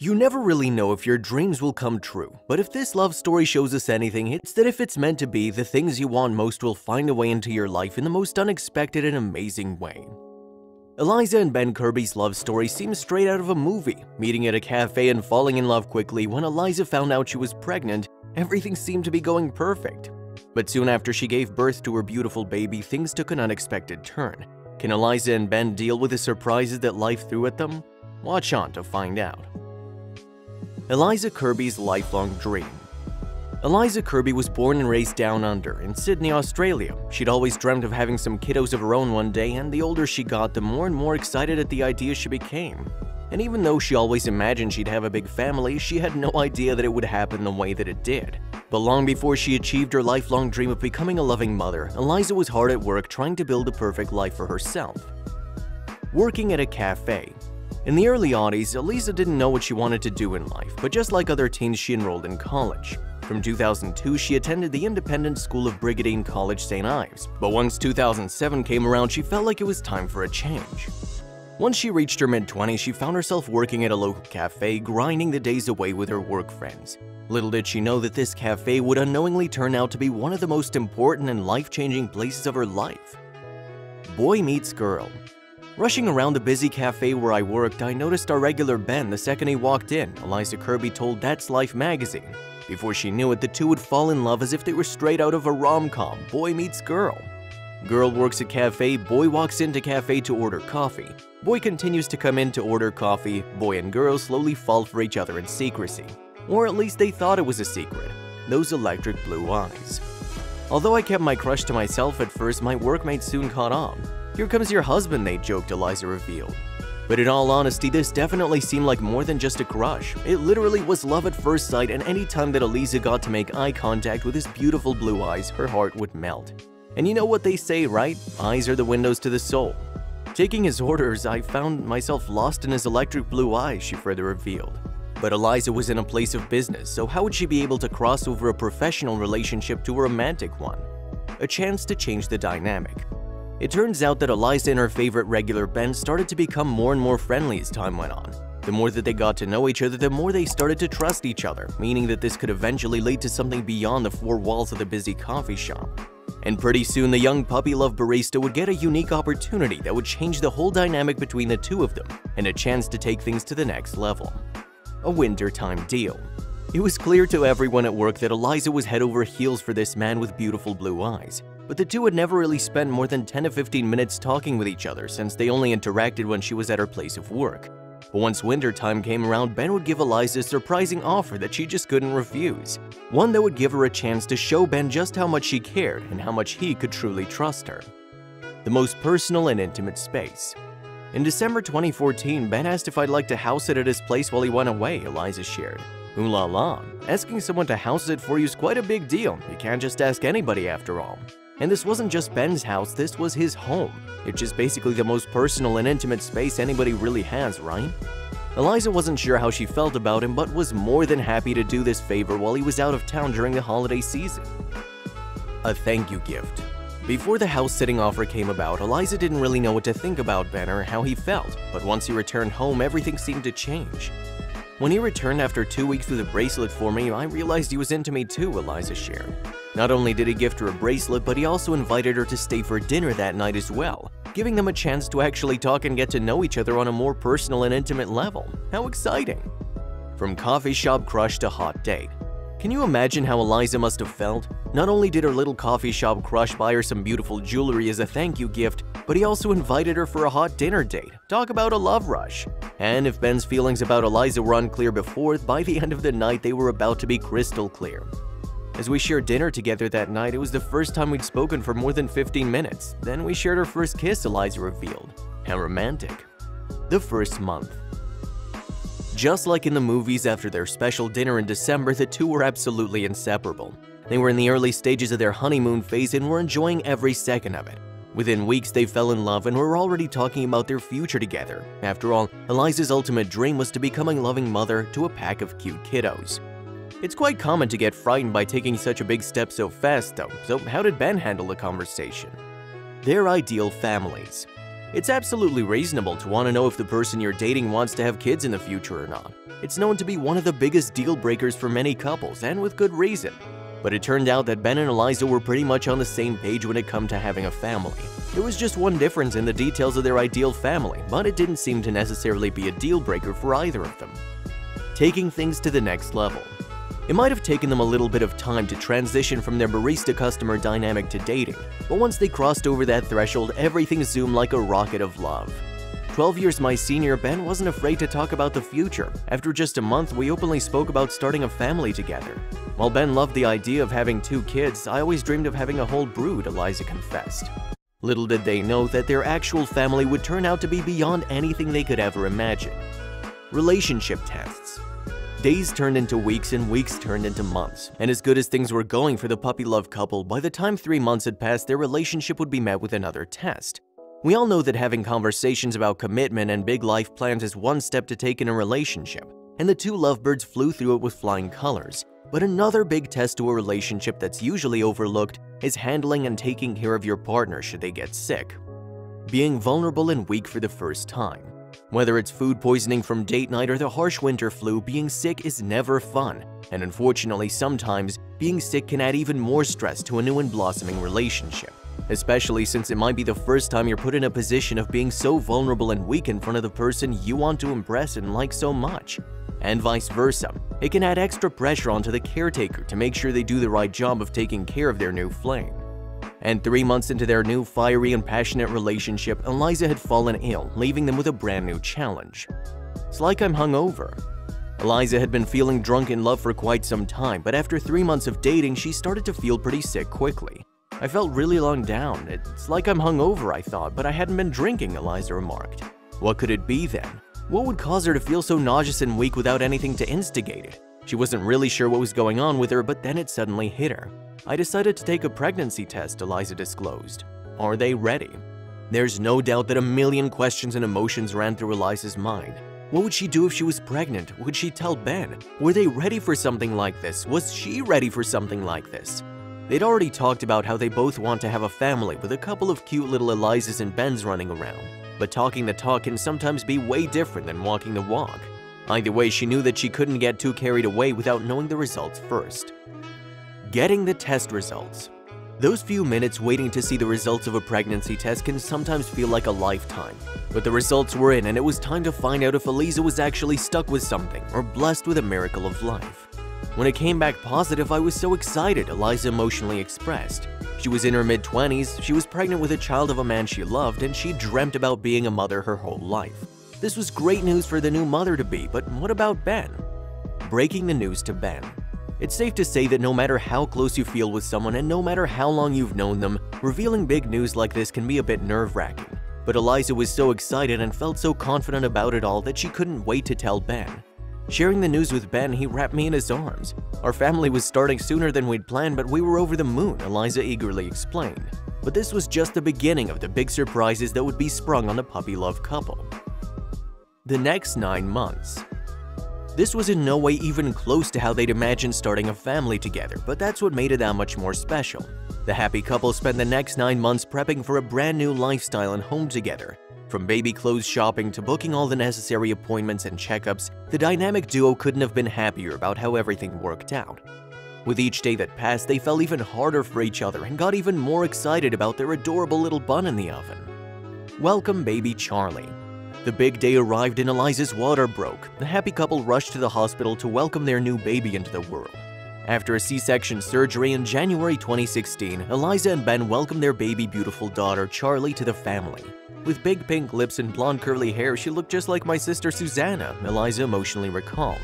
You never really know if your dreams will come true, but if this love story shows us anything, it's that if it's meant to be, the things you want most will find a way into your life in the most unexpected and amazing way. Eliza and Ben Kirby's love story seems straight out of a movie. Meeting at a cafe and falling in love quickly, when Eliza found out she was pregnant, everything seemed to be going perfect. But soon after she gave birth to her beautiful baby, things took an unexpected turn. Can Eliza and Ben deal with the surprises that life threw at them? Watch on to find out. Eliza Kirby's lifelong dream. Eliza Kirby was born and raised down under, in Sydney, Australia. She'd always dreamt of having some kiddos of her own one day, and the older she got, the more and more excited at the idea she became. And even though she always imagined she'd have a big family, she had no idea that it would happen the way that it did. But long before she achieved her lifelong dream of becoming a loving mother, Eliza was hard at work trying to build a perfect life for herself. Working at a cafe. In the early '80s, Eliza didn't know what she wanted to do in life, but just like other teens, she enrolled in college. From 2002, she attended the independent school of Brigadine College, St. Ives. But once 2007 came around, she felt like it was time for a change. Once she reached her mid-20s, she found herself working at a local cafe, grinding the days away with her work friends. Little did she know that this cafe would unknowingly turn out to be one of the most important and life-changing places of her life. Boy meets girl. Rushing around the busy cafe where I worked, I noticed our regular Ben the second he walked in, Eliza Kirby told That's Life magazine. Before she knew it, the two would fall in love as if they were straight out of a rom-com, Boy meets girl. Girl works at cafe, boy walks into cafe to order coffee. Boy continues to come in to order coffee, boy and girl slowly fall for each other in secrecy. Or at least they thought it was a secret. Those electric blue eyes. Although I kept my crush to myself at first, my workmates soon caught on. Here comes your husband, they joked, Eliza revealed. But in all honesty, this definitely seemed like more than just a crush. It literally was love at first sight, and any time that Eliza got to make eye contact with his beautiful blue eyes, her heart would melt. And you know what they say, right? Eyes are the windows to the soul. Taking his orders, I found myself lost in his electric blue eyes, she further revealed. But Eliza was in a place of business, so how would she be able to cross over a professional relationship to a romantic one? A chance to change the dynamic. It turns out that Eliza and her favorite regular Ben started to become more and more friendly as time went on. The more that they got to know each other, the more they started to trust each other, meaning that this could eventually lead to something beyond the four walls of the busy coffee shop. And pretty soon, the young puppy-love barista would get a unique opportunity that would change the whole dynamic between the two of them, and a chance to take things to the next level. A wintertime deal. It was clear to everyone at work that Eliza was head over heels for this man with beautiful blue eyes. But the two had never really spent more than 10 to 15 minutes talking with each other since they only interacted when she was at her place of work. But once wintertime came around, Ben would give Eliza a surprising offer that she just couldn't refuse. One that would give her a chance to show Ben just how much she cared and how much he could truly trust her. The most personal and intimate space. In December 2014, Ben asked if I'd like to house it at his place while he went away, Eliza shared. Ooh la la, asking someone to house it for you is quite a big deal. You can't just ask anybody after all. And this wasn't just Ben's house, this was his home. It's just basically the most personal and intimate space anybody really has, right? Eliza wasn't sure how she felt about him, but was more than happy to do this favor while he was out of town during the holiday season. A thank you gift. Before the house-sitting offer came about, Eliza didn't really know what to think about Ben or how he felt, but once he returned home, everything seemed to change. When he returned after 2 weeks with a bracelet for me, I realized he was into me too, Eliza shared. Not only did he gift her a bracelet, but he also invited her to stay for dinner that night as well, giving them a chance to actually talk and get to know each other on a more personal and intimate level. How exciting! From coffee shop crush to hot date. Can you imagine how Eliza must have felt? Not only did her little coffee shop crush buy her some beautiful jewelry as a thank you gift, but he also invited her for a hot dinner date. Talk about a love rush. And if Ben's feelings about Eliza were unclear before, by the end of the night they were about to be crystal clear. As we shared dinner together that night, it was the first time we'd spoken for more than 15 minutes. Then we shared our first kiss, Eliza revealed. How romantic. The first month. Just like in the movies, after their special dinner in December, the two were absolutely inseparable. They were in the early stages of their honeymoon phase and were enjoying every second of it. Within weeks, they fell in love and were already talking about their future together. After all, Eliza's ultimate dream was to become a loving mother to a pack of cute kiddos. It's quite common to get frightened by taking such a big step so fast though, so how did Ben handle the conversation? Their ideal families. It's absolutely reasonable to want to know if the person you're dating wants to have kids in the future or not. It's known to be one of the biggest deal breakers for many couples, and with good reason. But it turned out that Ben and Eliza were pretty much on the same page when it came to having a family. There was just one difference in the details of their ideal family, but it didn't seem to necessarily be a deal breaker for either of them. Taking things to the next level. It might have taken them a little bit of time to transition from their barista-customer dynamic to dating, but once they crossed over that threshold, everything zoomed like a rocket of love. 12 years my senior, Ben wasn't afraid to talk about the future. After just a month, we openly spoke about starting a family together. While Ben loved the idea of having 2 kids, I always dreamed of having a whole brood, Eliza confessed. Little did they know that their actual family would turn out to be beyond anything they could ever imagine. Relationship tests. Days turned into weeks and weeks turned into months, and as good as things were going for the puppy love couple, by the time 3 months had passed, their relationship would be met with another test. We all know that having conversations about commitment and big life plans is one step to take in a relationship, and the 2 lovebirds flew through it with flying colors. But another big test to a relationship that's usually overlooked is handling and taking care of your partner should they get sick. Being vulnerable and weak for the first time. Whether it's food poisoning from date night or the harsh winter flu, being sick is never fun, and unfortunately sometimes, being sick can add even more stress to a new and blossoming relationship, especially since it might be the first time you're put in a position of being so vulnerable and weak in front of the person you want to impress and like so much. And vice versa, it can add extra pressure onto the caretaker to make sure they do the right job of taking care of their new flame. And 3 months into their new fiery and passionate relationship, Eliza had fallen ill, leaving them with a brand new challenge. It's like I'm hungover. Eliza had been feeling drunk in love for quite some time, but after 3 months of dating, she started to feel pretty sick quickly. I felt really long down. It's like I'm hungover, I thought, but I hadn't been drinking, Eliza remarked. What could it be then? What would cause her to feel so nauseous and weak without anything to instigate it? She wasn't really sure what was going on with her, but then it suddenly hit her. I decided to take a pregnancy test, Eliza disclosed. Are they ready? There's no doubt that a million questions and emotions ran through Eliza's mind. What would she do if she was pregnant? Would she tell Ben? Were they ready for something like this? Was she ready for something like this? They'd already talked about how they both want to have a family with a couple of cute little Elizas and Bens running around. But talking the talk can sometimes be way different than walking the walk. Either way, she knew that she couldn't get too carried away without knowing the results first. Getting the test results. Those few minutes waiting to see the results of a pregnancy test can sometimes feel like a lifetime. But the results were in, and it was time to find out if Eliza was actually stuck with something or blessed with a miracle of life. When it came back positive, I was so excited, Eliza emotionally expressed. She was in her mid-20s, she was pregnant with a child of a man she loved, and she dreamt about being a mother her whole life. This was great news for the new mother-to-be, but what about Ben? Breaking the news to Ben. It's safe to say that no matter how close you feel with someone and no matter how long you've known them, revealing big news like this can be a bit nerve-wracking. But Eliza was so excited and felt so confident about it all that she couldn't wait to tell Ben. Sharing the news with Ben, he wrapped me in his arms. Our family was starting sooner than we'd planned, but we were over the moon, Eliza eagerly explained. But this was just the beginning of the big surprises that would be sprung on the puppy love couple. The next 9 months. This was in no way even close to how they'd imagined starting a family together, but that's what made it that much more special. The happy couple spent the next 9 months prepping for a brand new lifestyle and home together. From baby clothes shopping to booking all the necessary appointments and checkups, the dynamic duo couldn't have been happier about how everything worked out. With each day that passed, they fell even harder for each other and got even more excited about their adorable little bun in the oven. Welcome baby Charlie. The big day arrived and Eliza's water broke. The happy couple rushed to the hospital to welcome their new baby into the world. After a C-section surgery in January 2016, Eliza and Ben welcomed their baby beautiful daughter Charlie to the family. With big pink lips and blonde curly hair, she looked just like my sister Susanna, Eliza emotionally recalled.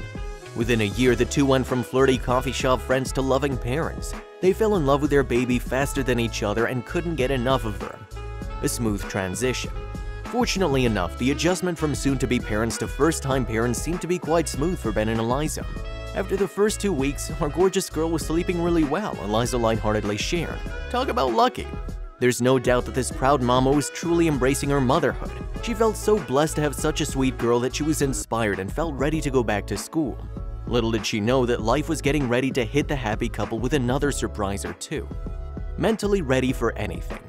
Within a year, the two went from flirty coffee shop friends to loving parents. They fell in love with their baby faster than each other and couldn't get enough of her. A smooth transition. Fortunately enough, the adjustment from soon-to-be parents to first-time parents seemed to be quite smooth for Ben and Eliza. After the first 2 weeks, our gorgeous girl was sleeping really well, Eliza lightheartedly shared. Talk about lucky. There's no doubt that this proud mama was truly embracing her motherhood. She felt so blessed to have such a sweet girl that she was inspired and felt ready to go back to school. Little did she know that life was getting ready to hit the happy couple with another surprise or two. Mentally ready for anything.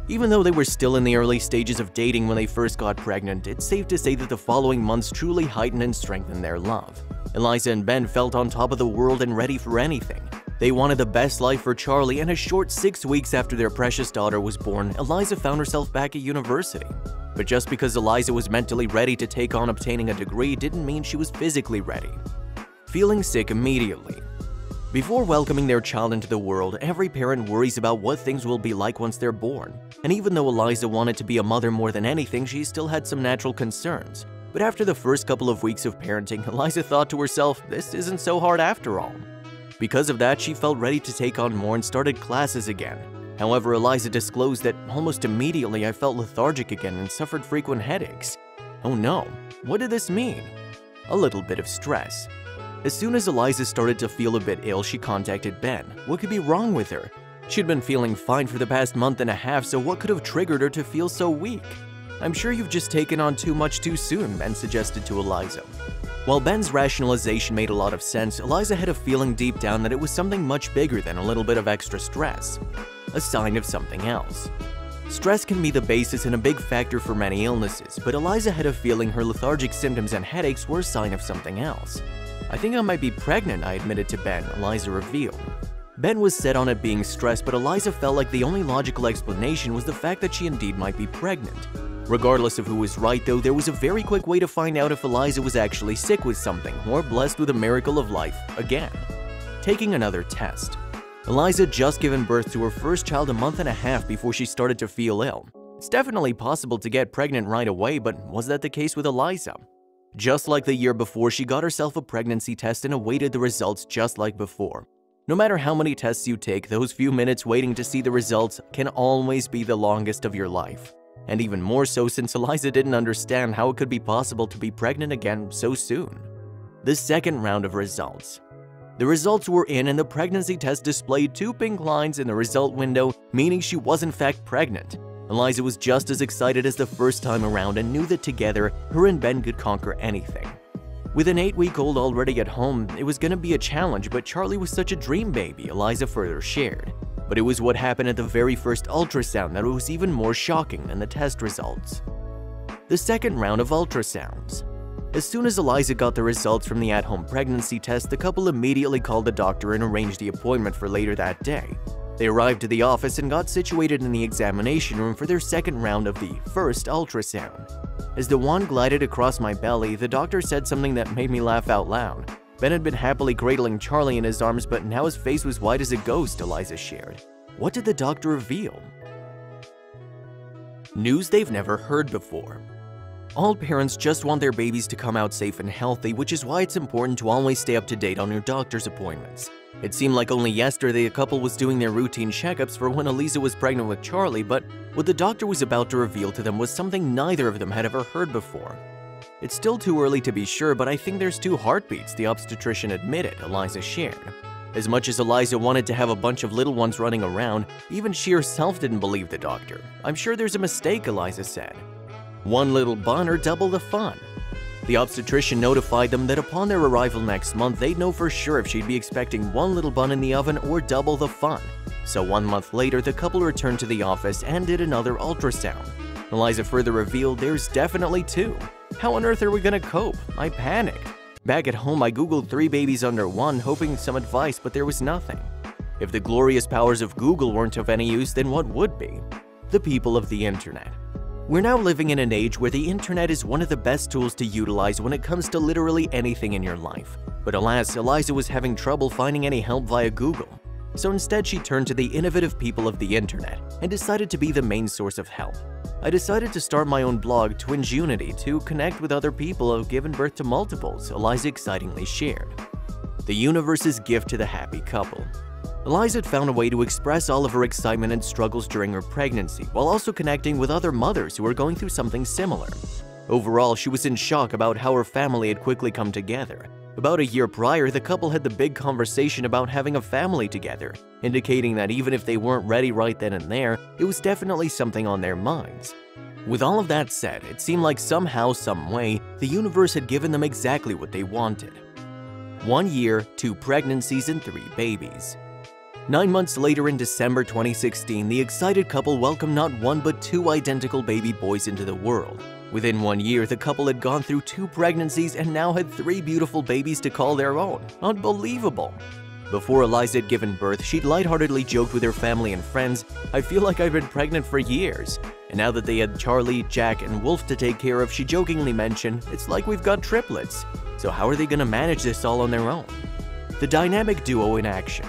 Even though they were still in the early stages of dating when they first got pregnant, it's safe to say that the following months truly heightened and strengthened their love. Eliza and Ben felt on top of the world and ready for anything. They wanted the best life for Charlie, and a short 6 weeks after their precious daughter was born, Eliza found herself back at university. But just because Eliza was mentally ready to take on obtaining a degree didn't mean she was physically ready. Feeling sick immediately. Before welcoming their child into the world, every parent worries about what things will be like once they're born. And even though Eliza wanted to be a mother more than anything, she still had some natural concerns. But after the first couple of weeks of parenting, Eliza thought to herself, this isn't so hard after all. Because of that, she felt ready to take on more and started classes again. However, Eliza disclosed that almost immediately I felt lethargic again and suffered frequent headaches. Oh no, what did this mean? A little bit of stress. As soon as Eliza started to feel a bit ill, she contacted Ben. What could be wrong with her? She'd been feeling fine for the past month and a half, so what could have triggered her to feel so weak? I'm sure you've just taken on too much too soon, Ben suggested to Eliza. While Ben's rationalization made a lot of sense, Eliza had a feeling deep down that it was something much bigger than a little bit of extra stress. A sign of something else. Stress can be the basis and a big factor for many illnesses, but Eliza had a feeling her lethargic symptoms and headaches were a sign of something else. I think I might be pregnant, I admitted to Ben, Eliza revealed. Ben was set on it being stressed, but Eliza felt like the only logical explanation was the fact that she indeed might be pregnant. Regardless of who was right though, there was a very quick way to find out if Eliza was actually sick with something or blessed with a miracle of life again. Taking another test. Eliza had just given birth to her first child a month and a half before she started to feel ill. It's definitely possible to get pregnant right away, but was that the case with Eliza? Just like the year before, she got herself a pregnancy test and awaited the results just like before. No matter how many tests you take, those few minutes waiting to see the results can always be the longest of your life. And even more so since Eliza didn't understand how it could be possible to be pregnant again so soon. The second round of results. The results were in and the pregnancy test displayed 2 pink lines in the result window, meaning she was in fact pregnant. Eliza was just as excited as the first time around and knew that together, her and Ben could conquer anything. With an 8-week-old already at home, it was going to be a challenge, but Charlie was such a dream baby, Eliza further shared. But it was what happened at the very first ultrasound that was even more shocking than the test results. The second round of ultrasounds. As soon as Eliza got the results from the at-home pregnancy test, the couple immediately called the doctor and arranged the appointment for later that day. They arrived at the office and got situated in the examination room for their second round of the first ultrasound. As the wand glided across my belly, the doctor said something that made me laugh out loud. Ben had been happily cradling Charlie in his arms, but now his face was white as a ghost, Eliza shared. What did the doctor reveal? News they've never heard before. All parents just want their babies to come out safe and healthy, which is why it's important to always stay up to date on your doctor's appointments. It seemed like only yesterday the couple was doing their routine checkups for when Eliza was pregnant with Charlie, but what the doctor was about to reveal to them was something neither of them had ever heard before. It's still too early to be sure, but I think there's 2 heartbeats, the obstetrician admitted, Eliza shared. As much as Eliza wanted to have a bunch of little ones running around, even she herself didn't believe the doctor. I'm sure there's a mistake, Eliza said. 1 little bun or double the fun. The obstetrician notified them that upon their arrival next month, they'd know for sure if she'd be expecting 1 little bun in the oven or double the fun. So 1 month later, the couple returned to the office and did another ultrasound. Eliza further revealed there's definitely 2. How on earth are we gonna cope? I panicked. Back at home, I googled 3 babies under 1, hoping some advice, but there was nothing. If the glorious powers of Google weren't of any use, then what would be? The people of the internet. We're now living in an age where the internet is one of the best tools to utilize when it comes to literally anything in your life. But alas, Eliza was having trouble finding any help via Google. So instead, she turned to the innovative people of the internet and decided to be the main source of help. I decided to start my own blog, Twingeunity, to connect with other people who have given birth to multiples, Eliza excitingly shared. The universe's gift to the happy couple. Eliza had found a way to express all of her excitement and struggles during her pregnancy, while also connecting with other mothers who were going through something similar. Overall, she was in shock about how her family had quickly come together. About a year prior, the couple had the big conversation about having a family together, indicating that even if they weren't ready right then and there, it was definitely something on their minds. With all of that said, it seemed like somehow, some way, the universe had given them exactly what they wanted. 1 year, 2 pregnancies, and 3 babies. 9 months later, in December 2016, the excited couple welcomed not one but 2 identical baby boys into the world. Within 1 year, the couple had gone through 2 pregnancies and now had 3 beautiful babies to call their own. Unbelievable! Before Eliza had given birth, she'd lightheartedly joked with her family and friends, "I feel like I've been pregnant for years." And now that they had Charlie, Jack, and Wolf to take care of, she jokingly mentioned, "It's like we've got triplets. So how are they gonna manage this all on their own?" The dynamic duo in action.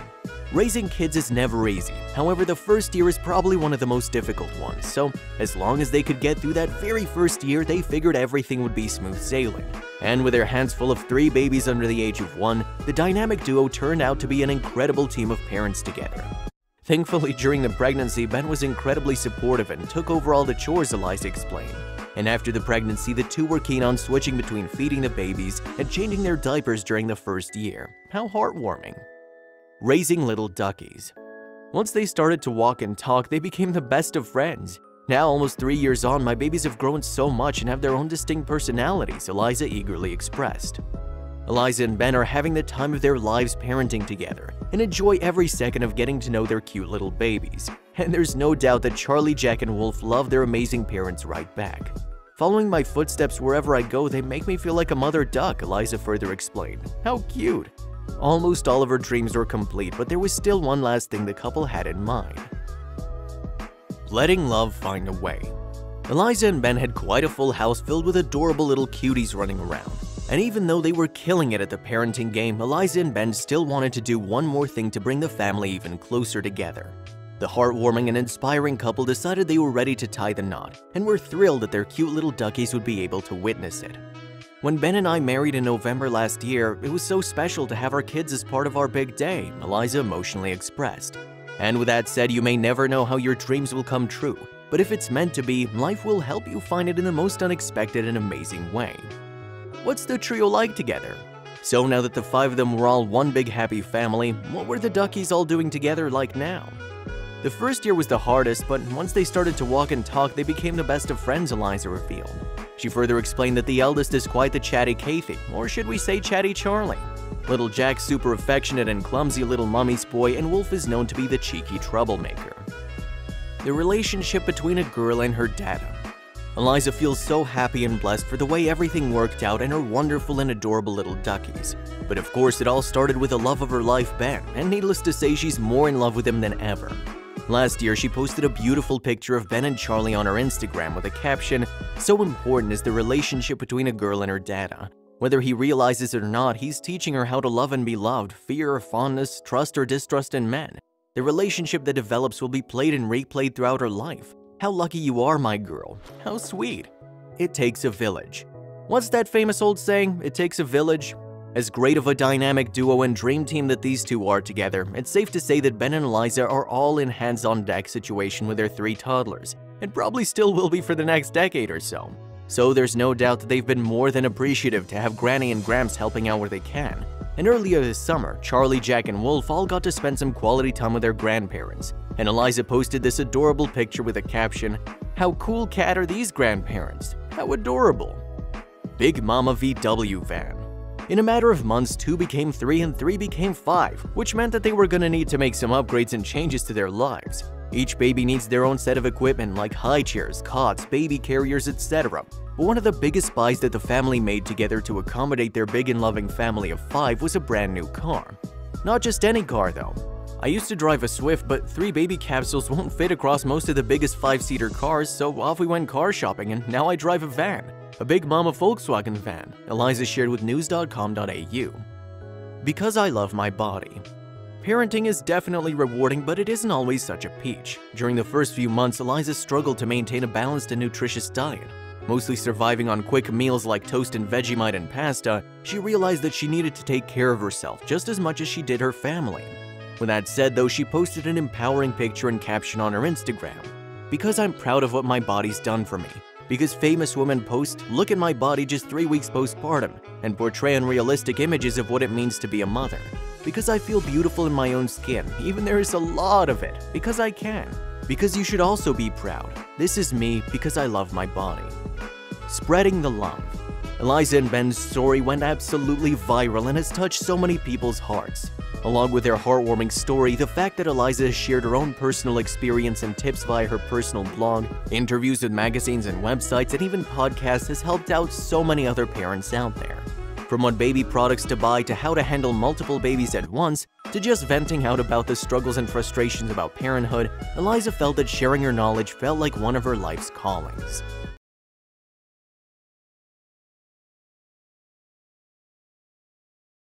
Raising kids is never easy. However, the first year is probably one of the most difficult ones, so as long as they could get through that very first year, they figured everything would be smooth sailing. And with their hands full of 3 babies under the age of 1, the dynamic duo turned out to be an incredible team of parents together. Thankfully, during the pregnancy, Ben was incredibly supportive and took over all the chores, Eliza explained. And after the pregnancy, the 2 were keen on switching between feeding the babies and changing their diapers during the first year. How heartwarming. Raising little duckies. Once they started to walk and talk, they became the best of friends. Now, almost 3 years on, my babies have grown so much and have their own distinct personalities, Eliza eagerly expressed. Eliza and Ben are having the time of their lives parenting together and enjoy every second of getting to know their cute little babies. And there's no doubt that Charlie, Jack, and Wolf love their amazing parents right back. Following my footsteps wherever I go, they make me feel like a mother duck, Eliza further explained. How cute! Almost all of her dreams were complete, but there was still one last thing the couple had in mind. Letting love find a way. Eliza and Ben had quite a full house filled with adorable little cuties running around. And even though they were killing it at the parenting game, Eliza and Ben still wanted to do one more thing to bring the family even closer together. The heartwarming and inspiring couple decided they were ready to tie the knot, and were thrilled that their cute little duckies would be able to witness it. When Ben and I married in November last year, it was so special to have our kids as part of our big day, Eliza emotionally expressed. And with that said, you may never know how your dreams will come true, but if it's meant to be, life will help you find it in the most unexpected and amazing way. What's the trio like together? So now that the 5 of them were all one big happy family, what were the duckies all doing together like now? The first year was the hardest, but once they started to walk and talk, they became the best of friends, Eliza revealed. She further explained that the eldest is quite the chatty Kathy, or should we say chatty Charlie. Little Jack's super affectionate and clumsy little mummy's boy, and Wolf is known to be the cheeky troublemaker. The relationship between a girl and her dada. Eliza feels so happy and blessed for the way everything worked out and her wonderful and adorable little duckies. But of course, it all started with the love of her life, Ben, and needless to say, she's more in love with him than ever. Last year, she posted a beautiful picture of Ben and Charlie on her Instagram with a caption, "So important is the relationship between a girl and her dada. Whether he realizes it or not, he's teaching her how to love and be loved, fear or fondness, trust or distrust in men. The relationship that develops will be played and replayed throughout her life. How lucky you are, my girl. How sweet. It takes a village." What's that famous old saying? It takes a village? As great of a dynamic duo and dream team that these 2 are together, it's safe to say that Ben and Eliza are all in hands-on-deck situation with their 3 toddlers, and probably still will be for the next decade or so. So there's no doubt that they've been more than appreciative to have Granny and Gramps helping out where they can. And earlier this summer, Charlie, Jack, and Wolf all got to spend some quality time with their grandparents, and Eliza posted this adorable picture with a caption, "How cool cat are these grandparents? How adorable." Big Mama VW van. In a matter of months, 2 became 3 and 3 became 5, which meant that they were gonna need to make some upgrades and changes to their lives. Each baby needs their own set of equipment like high chairs, cots, baby carriers, etc. But one of the biggest buys that the family made together to accommodate their big and loving family of 5 was a brand new car. Not just any car though. I used to drive a Swift, but 3 baby capsules won't fit across most of the biggest 5-seater cars, so off we went car shopping and now I drive a van. A Big Mama Volkswagen van, Eliza shared with news.com.au. Because I love my body. Parenting is definitely rewarding, but it isn't always such a peach. During the first few months, Eliza struggled to maintain a balanced and nutritious diet. Mostly surviving on quick meals like toast and Vegemite and pasta, she realized that she needed to take care of herself just as much as she did her family. With that said though, she posted an empowering picture and caption on her Instagram. "Because I'm proud of what my body's done for me. Because famous women post, 'Look at my body just 3 weeks postpartum,' and portray unrealistic images of what it means to be a mother. Because I feel beautiful in my own skin, even there is a lot of it, because I can. Because you should also be proud. This is me because I love my body." Spreading the love. Eliza and Ben's story went absolutely viral and has touched so many people's hearts. Along with their heartwarming story, the fact that Eliza has shared her own personal experience and tips via her personal blog, interviews with magazines and websites, and even podcasts has helped out so many other parents out there. From what baby products to buy to how to handle multiple babies at once, to just venting out about the struggles and frustrations about parenthood, Eliza felt that sharing her knowledge felt like one of her life's callings.